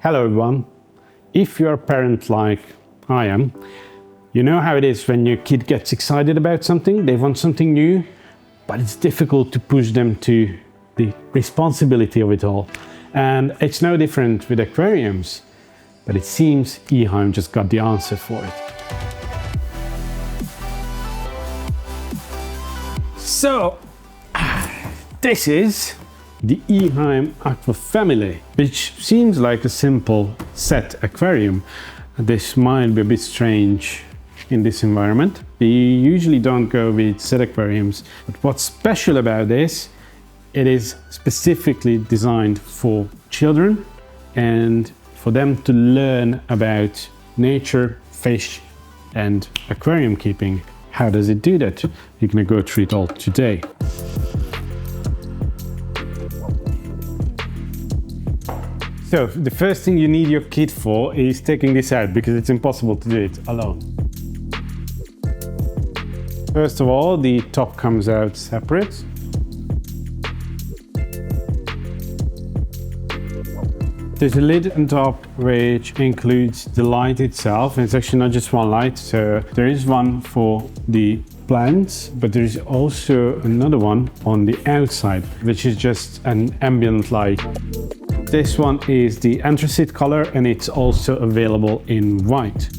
Hello everyone. If you're a parent like I am, you know how it is when your kid gets excited about something, they want something new, but it's difficult to push them to the responsibility of it all. And it's no different with aquariums, but it seems EHEIM just got the answer for it. So, this is the EHEIM Aquafamily, which seems like a simple set aquarium. This might be a bit strange in this environment. We usually don't go with set aquariums, but what's special about this, it is specifically designed for children and for them to learn about nature, fish and aquarium keeping. How does it do that? We're gonna go through it all today. So the first thing you need your kit for is taking this out, because it's impossible to do it alone. First of all, the top comes out separate. There's a lid on top which includes the light itself, and it's actually not just one light, so there is one for the plants, but there is also another one on the outside, which is just an ambient light. This one is the anthracite color and it's also available in white.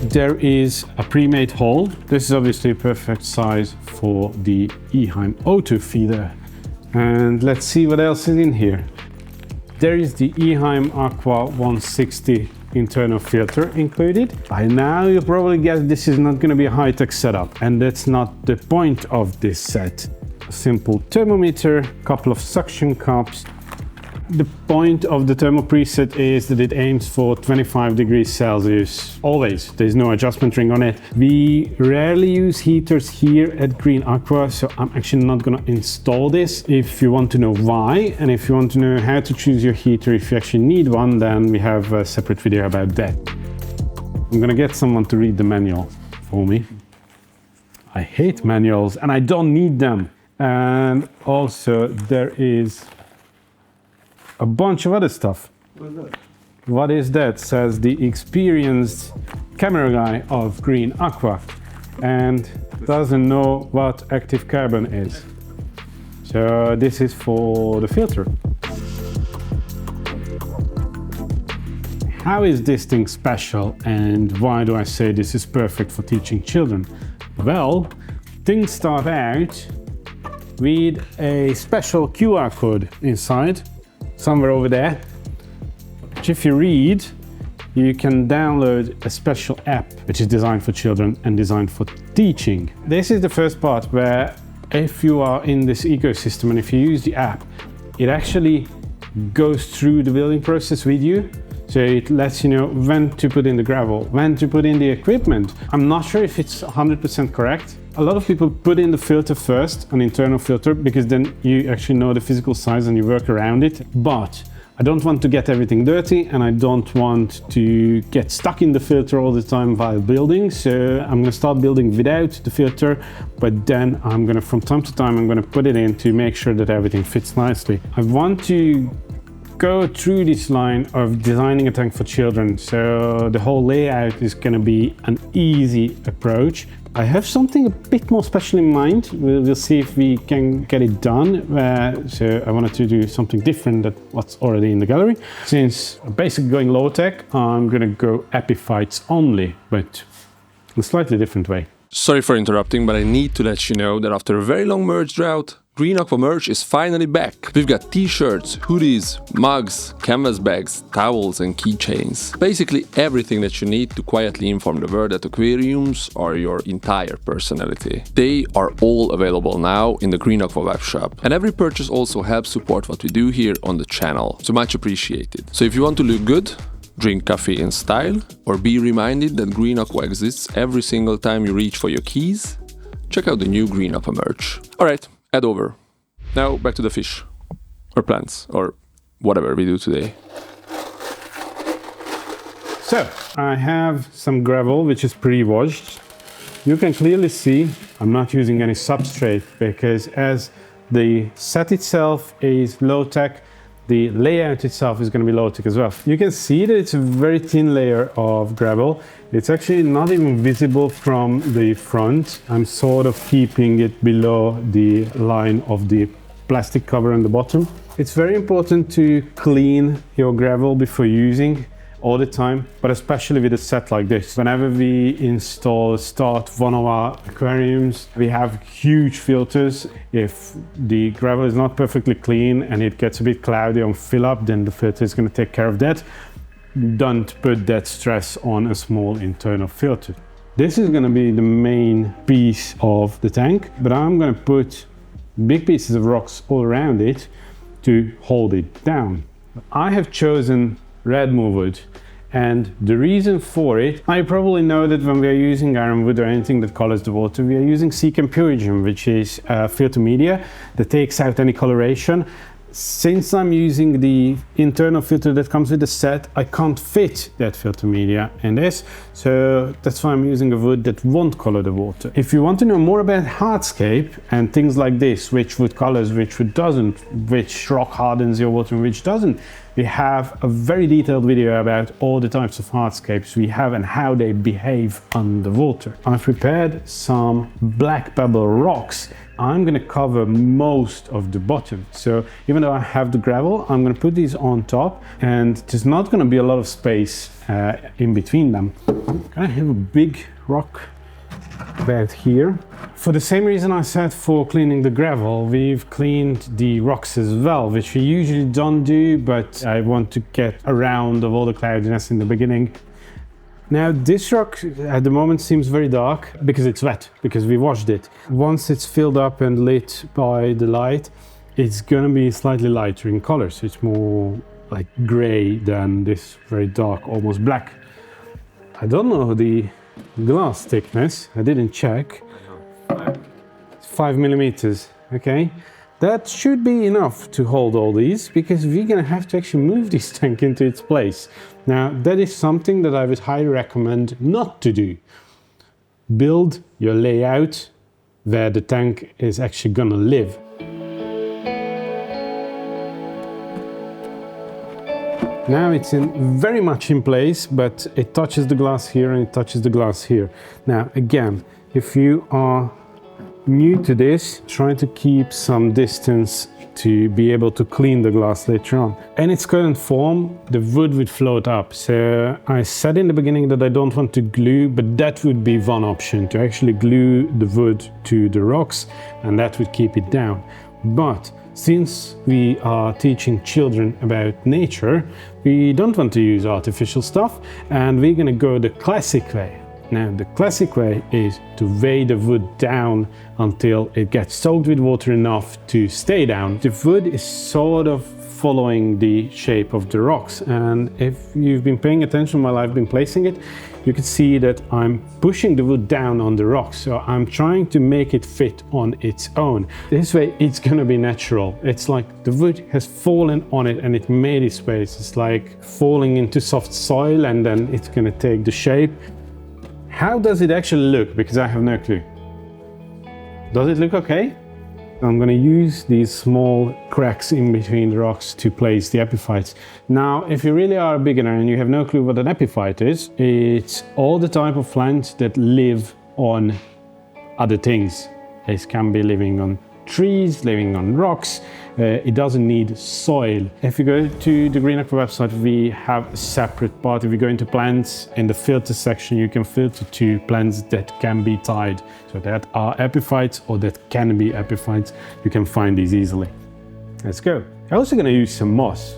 There is a pre-made hole. This is obviously a perfect size for the EHEIM O2 feeder. And let's see what else is in here. There is the EHEIM Aqua 160 internal filter included. By now you'll probably guess this is not going to be a high-tech setup, and that's not the point of this set. A simple thermometer, couple of suction cups. The point of the thermopreset is that it aims for 25 degrees Celsius, always. There's no adjustment ring on it. We rarely use heaters here at Green Aqua, so I'm actually not gonna install this. If you want to know why, and if you want to know how to choose your heater if you actually need one, then we have a separate video about that. I'm gonna get someone to read the manual for me. I hate manuals and I don't need them. And also there is a bunch of other stuff. What is that? Says the experienced camera guy of Green Aqua, and doesn't know what active carbon is. So this is for the filter. How is this thing special, and why do I say this is perfect for teaching children? Well, things start out with a special QR code inside, somewhere over there, which if you read, you can download a special app which is designed for children and designed for teaching. This is the first part where if you are in this ecosystem and if you use the app, it actually goes through the building process with you. So it lets you know when to put in the gravel, when to put in the equipment. I'm not sure if it's 100% correct. A lot of people put in the filter first, an internal filter, because then you actually know the physical size and you work around it. But I don't want to get everything dirty and I don't want to get stuck in the filter all the time while building. So I'm gonna start building without the filter, but then I'm gonna, from time to time, I'm gonna put it in to make sure that everything fits nicely. I want to go through this line of designing a tank for children, so the whole layout is going to be an easy approach. I have something a bit more special in mind. We'll see if we can get it done. So I wanted to do something different than what's already in the gallery. Since I'm basically going low tech, I'm going to go epiphytes only, but in a slightly different way. Sorry for interrupting, but I need to let you know that after a very long merge drought, Green Aqua merch is finally back. We've got t-shirts, hoodies, mugs, canvas bags, towels and keychains. Basically everything that you need to quietly inform the world that aquariums are your entire personality. They are all available now in the Green Aqua web shop. And every purchase also helps support what we do here on the channel. So much appreciated. So if you want to look good, drink coffee in style, or be reminded that Green Aqua exists every single time you reach for your keys, check out the new Green Aqua merch. Alright, head over. Now back to the fish, or plants, or whatever we do today. So, I have some gravel which is pre-washed. You can clearly see I'm not using any substrate because as the set itself is low-tech, the layout itself is going to be low-tech as well. You can see that it's a very thin layer of gravel. It's actually not even visible from the front. I'm sort of keeping it below the line of the plastic cover on the bottom. It's very important to clean your gravel before using all the time, but especially with a set like this. Whenever we start one of our aquariums, we have huge filters. If the gravel is not perfectly clean and it gets a bit cloudy or fill up, then the filter is going to take care of that. Don't put that stress on a small internal filter. This is going to be the main piece of the tank, but I'm going to put big pieces of rocks all around it to hold it down. I have chosen Red Moor wood, and the reason for it, I probably know that when we are using iron wood or anything that colors the water, we are using Secam Purigem, which is a filter media that takes out any coloration. Since I'm using the internal filter that comes with the set, I can't fit that filter media in this, so that's why I'm using a wood that won't color the water. If you want to know more about hardscape and things like this, which wood colors, which wood doesn't, which rock hardens your water and which doesn't, we have a very detailed video about all the types of hardscapes we have and how they behave underwater. I've prepared some Black Pebble rocks. I'm going to cover most of the bottom. So even though I have the gravel, I'm going to put these on top, and there's not going to be a lot of space in between them. I have a big rock about here. For the same reason I said for cleaning the gravel, we've cleaned the rocks as well, which we usually don't do, but I want to get around of all the cloudiness in the beginning. Now this rock at the moment seems very dark because it's wet, because we washed it. Once it's filled up and lit by the light, it's gonna be slightly lighter in color, so it's more like gray than this very dark, almost black. I don't know the glass thickness, I didn't check. It's 5 millimeters, okay? That should be enough to hold all these, because we're gonna have to actually move this tank into its place. Now, that is something that I would highly recommend not to do. Build your layout where the tank is actually gonna live. Now it's very much in place, but it touches the glass here and it touches the glass here. Now, again, if you are new to this, try to keep some distance to be able to clean the glass later on. In its current form, the wood would float up. So I said in the beginning that I don't want to glue, but that would be one option, to actually glue the wood to the rocks, and that would keep it down. But since we are teaching children about nature, we don't want to use artificial stuff, and we're gonna go the classic way. Now, the classic way is to weigh the wood down until it gets soaked with water enough to stay down. The wood is sort of following the shape of the rocks, and if you've been paying attention while I've been placing it, you can see that I'm pushing the wood down on the rocks, so I'm trying to make it fit on its own. This way it's gonna be natural. It's like the wood has fallen on it and it made its space. It's like falling into soft soil and then it's gonna take the shape. How does it actually look? Because I have no clue. Does it look okay? I'm going to use these small cracks in between the rocks to place the epiphytes. Now, if you really are a beginner and you have no clue what an epiphyte is, it's all the type of plants that live on other things. It can be living on trees, living on rocks. It doesn't need soil. If you go to the Green Aqua website, we have a separate part. If you go into plants, in the filter section, you can filter to plants that can be tied. So that are epiphytes or that can be epiphytes. You can find these easily. Let's go. I'm also going to use some moss.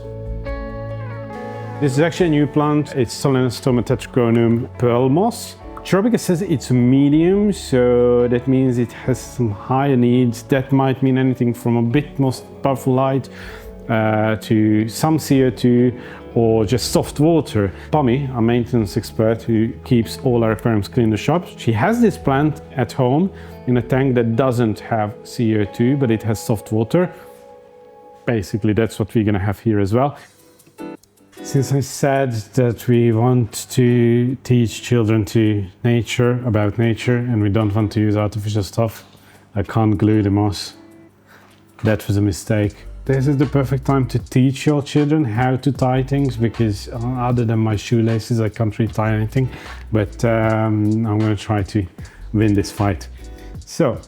This is actually a new plant. It's Solenostoma tetragonum pearl moss. Tropica says it's a medium, so that means it has some higher needs. That might mean anything from a bit more powerful light to some CO2 or just soft water. Pommy, our maintenance expert who keeps all our aquariums clean in the shop, she has this plant at home in a tank that doesn't have CO2, but it has soft water. Basically, that's what we're gonna have here as well. Since I said that we want to teach children about nature, and we don't want to use artificial stuff, I can't glue the moss. That was a mistake. this is the perfect time to teach your children how to tie things, because other than my shoelaces, I can't really tie anything. But I'm going to try to win this fight. So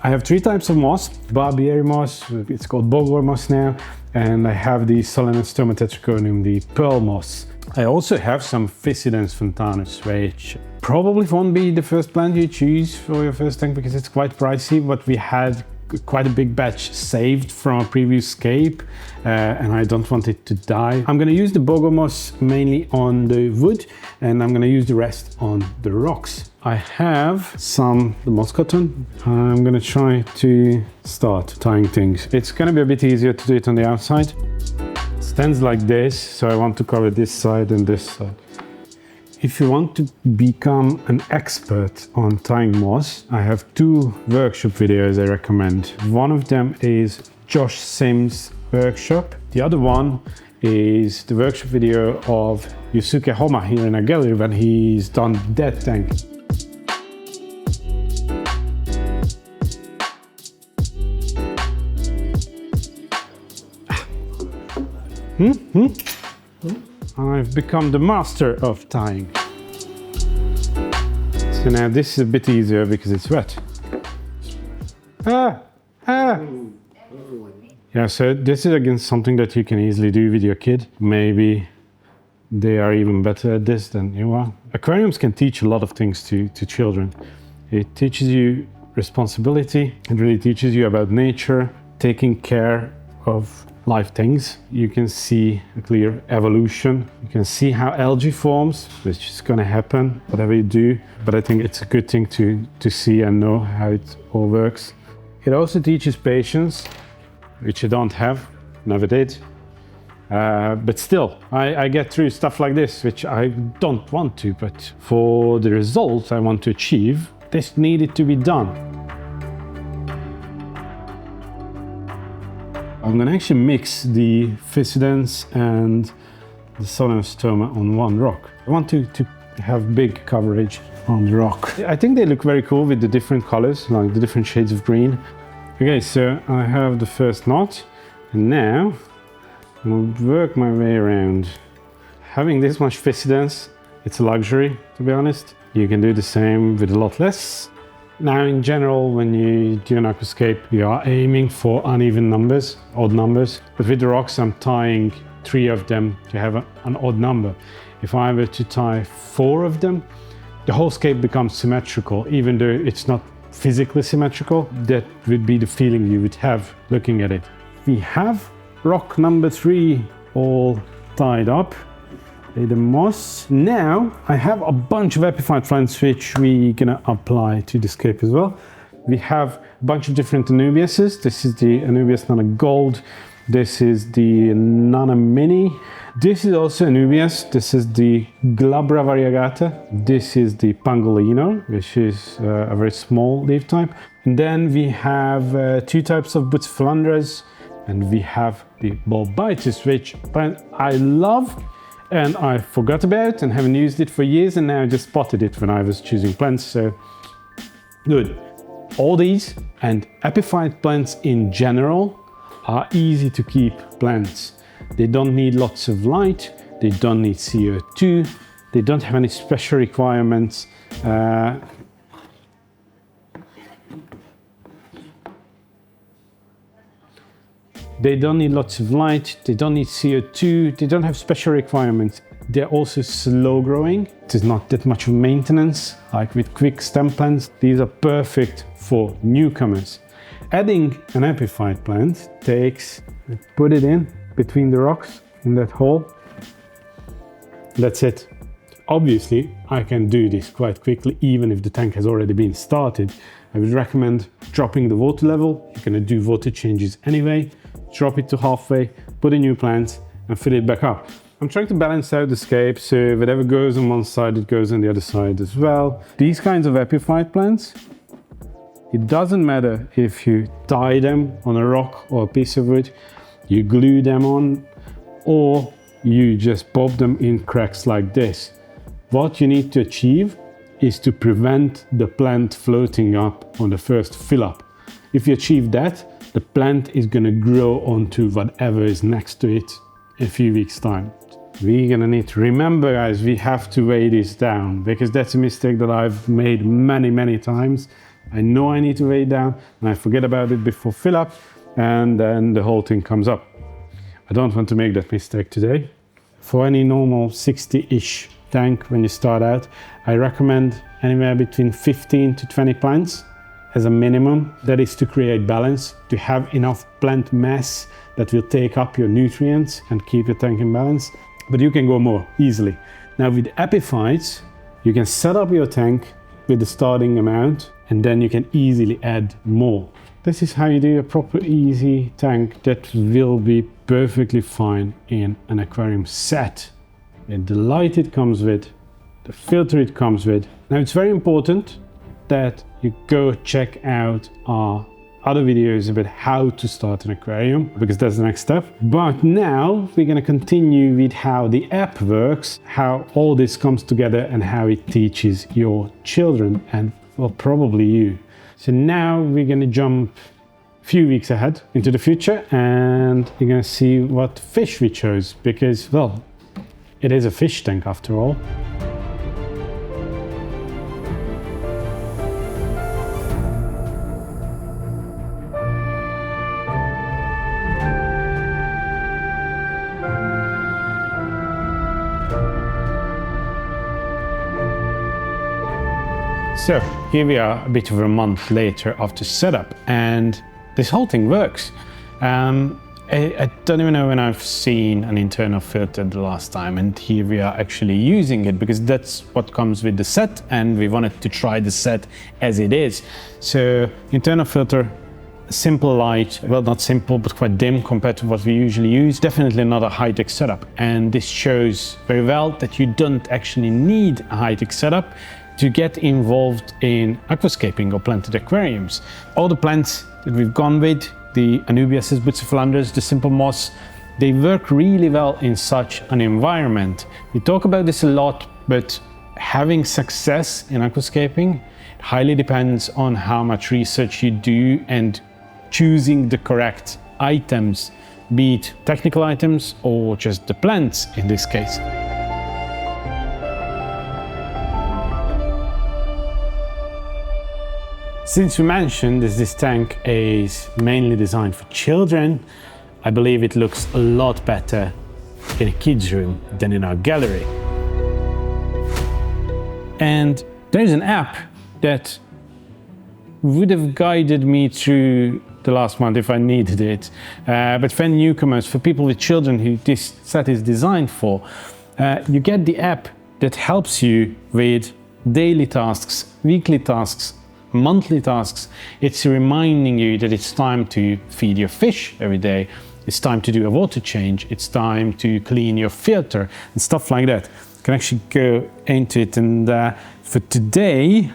I have 3 types of moss: barberry moss, it's called bogor moss now, and I have the Solenostoma tetragonum, the pearl moss. I also have some Fissidens fontanus, which probably won't be the first plant you choose for your first tank because it's quite pricey, but we had quite a big batch saved from a previous scape, and I don't want it to die. I'm going to use the bogor moss mainly on the wood, and I'm going to use the rest on the rocks. I have some the moss cotton. I'm going to try to start tying things. It's going to be a bit easier to do it on the outside. It stands like this, so I want to cover this side and this side. If you want to become an expert on tying moss, I have 2 workshop videos I recommend. One of them is Josh Sims' workshop. The other one is the workshop video of Yusuke Homa here in a gallery when he's done that tank. I've become the master of tying. So now this is a bit easier because it's wet. Yeah, so this is again something that you can easily do with your kid. Maybe they are even better at this than you are. Aquariums can teach a lot of things to children. It teaches you responsibility. It really teaches you about nature, taking care of live things. You can see a clear evolution. You can see how algae forms, which is going to happen whatever you do. But I think it's a good thing to see and know how it all works. It also teaches patience, which I don't have, never did. But still, I get through stuff like this, which I don't want to, but for the result I want to achieve, this needed to be done. I'm going to actually mix the Fissidens and the Solenostoma on one rock. I want to have big coverage on the rock. I think they look very cool with the different colors, like the different shades of green. Okay, so I have the first knot, and now I'm going to work my way around. Having this much Fissidens, it's a luxury, to be honest. You can do the same with a lot less. Now, in general, when you do an aquascape, you are aiming for uneven numbers, odd numbers. But with the rocks, I'm tying 3 of them to have an odd number. If I were to tie 4 of them, the whole scape becomes symmetrical, even though it's not physically symmetrical. That would be the feeling you would have looking at it. We have rock number 3 all tied up. The moss. Now I have a bunch of epiphyte plants which we're gonna apply to the scape as well. We have a bunch of different Anubiases. This is the Anubias Nana Gold. This is the Nana Mini. This is also Anubias. This is the Glabra Variegata. This is the Pangolino, which is a very small leaf type. And then we have 2 types of Bucephalandras, and we have the Bolbitis, which I love. And I forgot about and haven't used it for years, and now I just spotted it when I was choosing plants, so good. All these and epiphyte plants in general are easy to keep plants. They don't need lots of light, they don't need CO2, they don't have any special requirements. They don't need lots of light, they don't need CO2, they don't have special requirements. They're also slow growing. There's not that much maintenance, like with quick stem plants. These are perfect for newcomers. Adding an epiphyte plant takes, put it in between the rocks in that hole. That's it. Obviously, I can do this quite quickly, even if the tank has already been started. I would recommend dropping the water level. You're gonna do water changes anyway. Drop it to halfway, put in new plants, and fill it back up. I'm trying to balance out the scape, so whatever goes on one side, it goes on the other side as well. These kinds of epiphyte plants, it doesn't matter if you tie them on a rock or a piece of wood, you glue them on, or you just pop them in cracks like this. What you need to achieve is to prevent the plant floating up on the first fill up. If you achieve that, the plant is gonna grow onto whatever is next to it in a few weeks' time. We're gonna need to remember, guys, we have to weigh this down, because that's a mistake that I've made many times. I know I need to weigh it down and I forget about it before fill up, and then the whole thing comes up. I don't want to make that mistake today. For any normal 60-ish tank when you start out, I recommend anywhere between 15 to 20 plants as a minimum. That is to create balance, to have enough plant mass that will take up your nutrients and keep your tank in balance. But you can go more easily. Now with epiphytes, you can set up your tank with the starting amount, and then you can easily add more. This is how you do a proper easy tank that will be perfectly fine in an aquarium set. And the light it comes with, the filter it comes with. Now it's very important that you go check out our other videos about how to start an aquarium, because that's the next step. But now we're going to continue with how the app works, how all this comes together, and how it teaches your children, and well, probably you. So now we're going to jump a few weeks ahead into the future, and you're going to see what fish we chose, because, well, it is a fish tank after all. So here we are a bit over a month later after setup, and this whole thing works. I don't even know when I've seen an internal filter the last time, and here we are actually using it, because that's what comes with the set, and we wanted to try the set as it is. So internal filter, simple light, well, not simple, but quite dim compared to what we usually use. Definitely not a high-tech setup, and this shows very well that you don't actually need a high-tech setup to get involved in aquascaping or planted aquariums. All the plants that we've gone with, the Anubias, Bucephalandras, the simple moss, they work really well in such an environment. We talk about this a lot, but having success in aquascaping, it highly depends on how much research you do and choosing the correct items, be it technical items or just the plants in this case. Since we mentioned this tank is mainly designed for children, I believe it looks a lot better in a kid's room than in our gallery. And there's an app that would have guided me through the last month if I needed it. But for newcomers, for people with children who this set is designed for, you get the app that helps you with daily tasks, weekly tasks, monthly tasks. It's reminding you that it's time to feed your fish every day, it's time to do a water change, it's time to clean your filter and stuff like that. You can actually go into it, and for today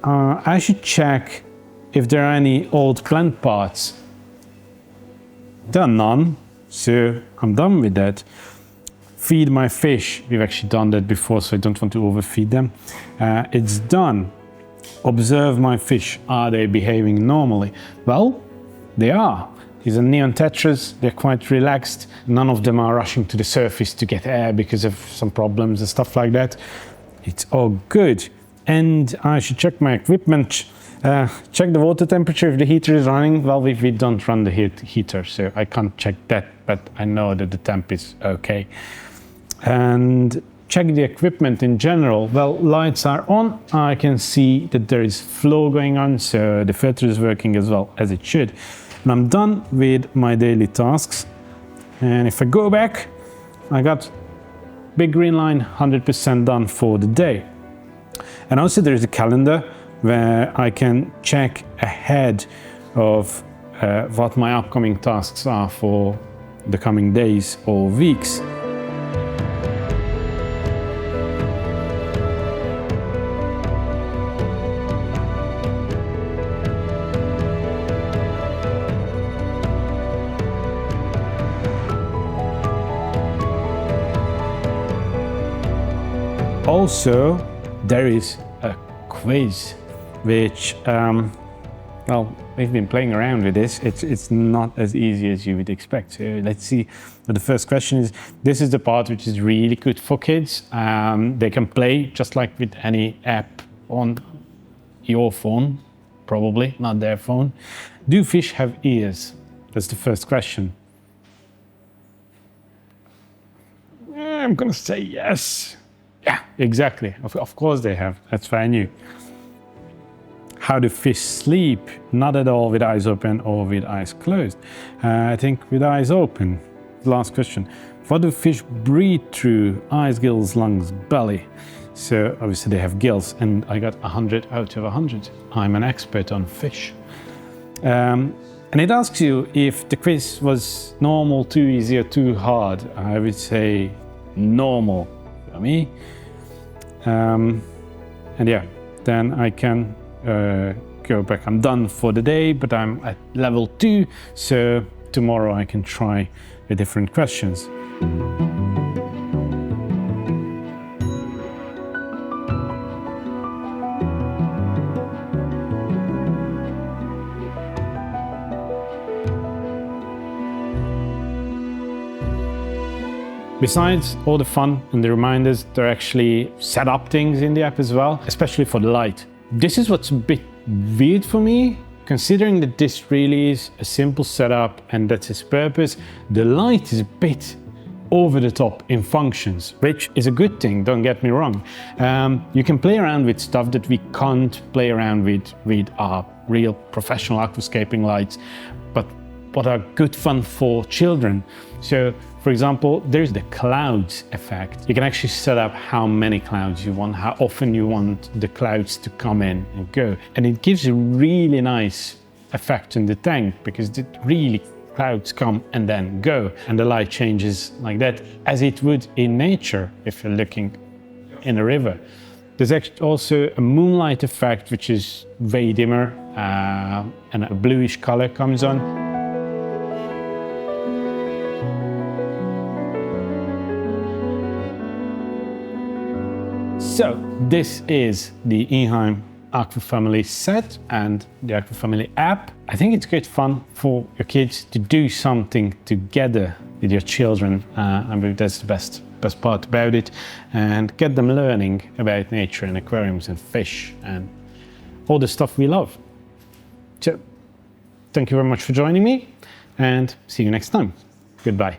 I should check if there are any old plant parts. There are none, so I'm done with that. Feed my fish, we've actually done that before, so I don't want to overfeed them. It's done. Observe my fish, are they behaving normally? Well, they are. These are neon tetras, they're quite relaxed. None of them are rushing to the surface to get air because of some problems and stuff like that. It's all good. And I should check my equipment, check the water temperature if the heater is running. Well, we don't run the heater, so I can't check that, but I know that the temp is okay. And check the equipment in general. Well, lights are on. I can see that there is flow going on, so the filter is working as well as it should. And I'm done with my daily tasks. And if I go back, I got big green line, 100% done for the day. And also there is a calendar where I can check ahead of what my upcoming tasks are for the coming days or weeks. Also, there is a quiz which well, we've been playing around with this. It's not as easy as you would expect. So let's see what the first question is. This is the part which is really good for kids. They can play just like with any app on your phone, probably, not their phone. Do fish have ears? That's the first question. I'm gonna say yes. Yeah, exactly. Of course they have. That's why I knew. How do fish sleep? Not at all with eyes open or with eyes closed. I think with eyes open. Last question. What do fish breathe through? Eyes, gills, lungs, belly. So obviously they have gills, and I got 100 out of 100. I'm an expert on fish. And it asks you if the quiz was normal, too easy, or too hard. I would say normal for me. And yeah, then I can go back. I'm done for the day, but I'm at level 2, so tomorrow I can try the different questions. Besides all the fun and the reminders, there are actually setup things in the app as well, especially for the light. This is what's a bit weird for me, considering that this really is a simple setup and that's its purpose. The light is a bit over the top in functions, which is a good thing, don't get me wrong. You can play around with stuff that we can't play around with our real professional aquascaping lights, but what are good fun for children. So, for example, there's the clouds effect. You can actually set up how many clouds you want, how often you want the clouds to come in and go. And it gives a really nice effect in the tank because it really clouds come and then go. And the light changes like that, as it would in nature if you're looking in a river. There's actually also a moonlight effect, which is way dimmer and a bluish color comes on. So this is the EHEIM Aquafamily set and the Aquafamily app. I think it's great fun for your kids to do something together with your children. I believe that's the best part about it, and get them learning about nature and aquariums and fish and all the stuff we love. So thank you very much for joining me, and see you next time. Goodbye.